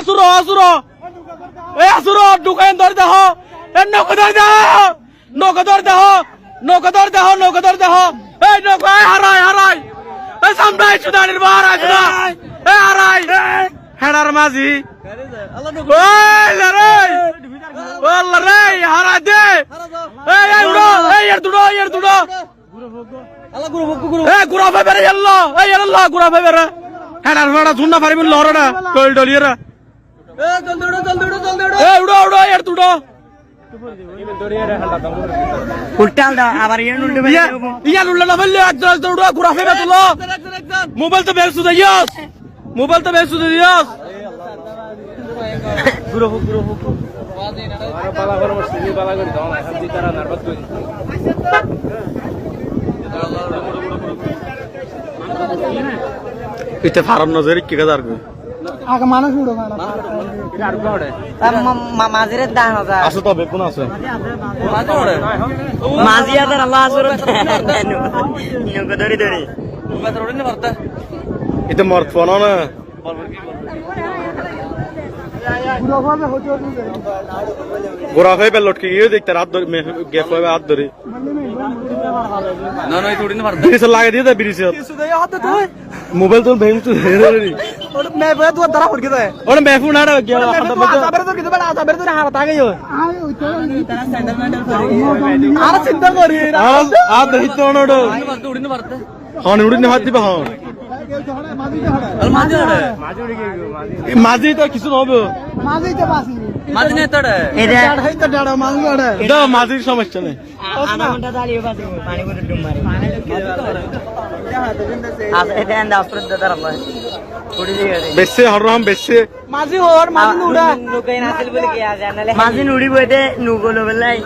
আসুরো আসুরো এ আসুরো দোকান ধরে দেহ এ নৌকা ধরে দেহ নৌকা ধরে দেহ নৌকা ধরে দেহ নৌকা ধরে দেহ এই নৌকা হারাই হারাই এই সামনে সুদানের বার আসনা এ হারাই হেডার মাঝি ওই লড়াই ও লড়াই হারাই দে এই উড়ো এই এর দুড়ো এ গুড়া ফেবেরে ইয়াল্লা এই ইয়াল্লা গুড়া ফেবেরে হেডার ফেডা ঝুন্না ফারিবিন লহরডা টল টলিয়েরা এ উড়ো উড়ো এর দুড়ো উল্টালটা আবার ইয়া উল্লা না ফেললে একদল দৌড়া গুড়া ফেবে তুলো মোবাইল তো বের সুদে ইয়াস মোবাইল তো বের সুদে ইয়াস গুড়ো পালা করে মস্তি পালা করে দাও না এখন দিতারা নারবাত কই ইতে ফারাম নজর কি কাদার গো আগে মানুষ উড়ো মাঝিরের দান আছে তবে কোন আছে মাঝি আদার আল্লাহ আসর নৌকা ধরি ধরি ইতে মর ফোন না গোরা ফেবে লটকে গিয়ে দেখতে রাত ধরে গেপ হবে হাত ধরে না না থোড়ি না মারতা ব্রিজ লাগে দিয়ে দে ব্রিজ মোবাইল তো ভেঙে তো হেরে मैं बड़ा तू दरा फड़ के दे ওরে মেফু না রে গিয়া আবার তো কিছু বড় আবার তো হারা তাগে yo আর চিন্তা করি আ দেহিত নড় উড়িন মারতা হন উড়িন হাত দিবা হন মাঝি আড়ে মাঝি তো কিছু হবে মাঝি নে তড়ে এটা মাঝির সমস্যা নেই আধা ঘন্টা দাঁড়িয়ে বাসি পানি করে ডুব মারি আজ এটা এন্ড আফটার দাদা আল্লাহ থোড়ি দিয়ে বেশি হরম বেশি মাঝি নুড়া নুকাই নাছিল বলে কি আজ জানালে মাঝি নুড়ি বইতে নুগলো বেলাই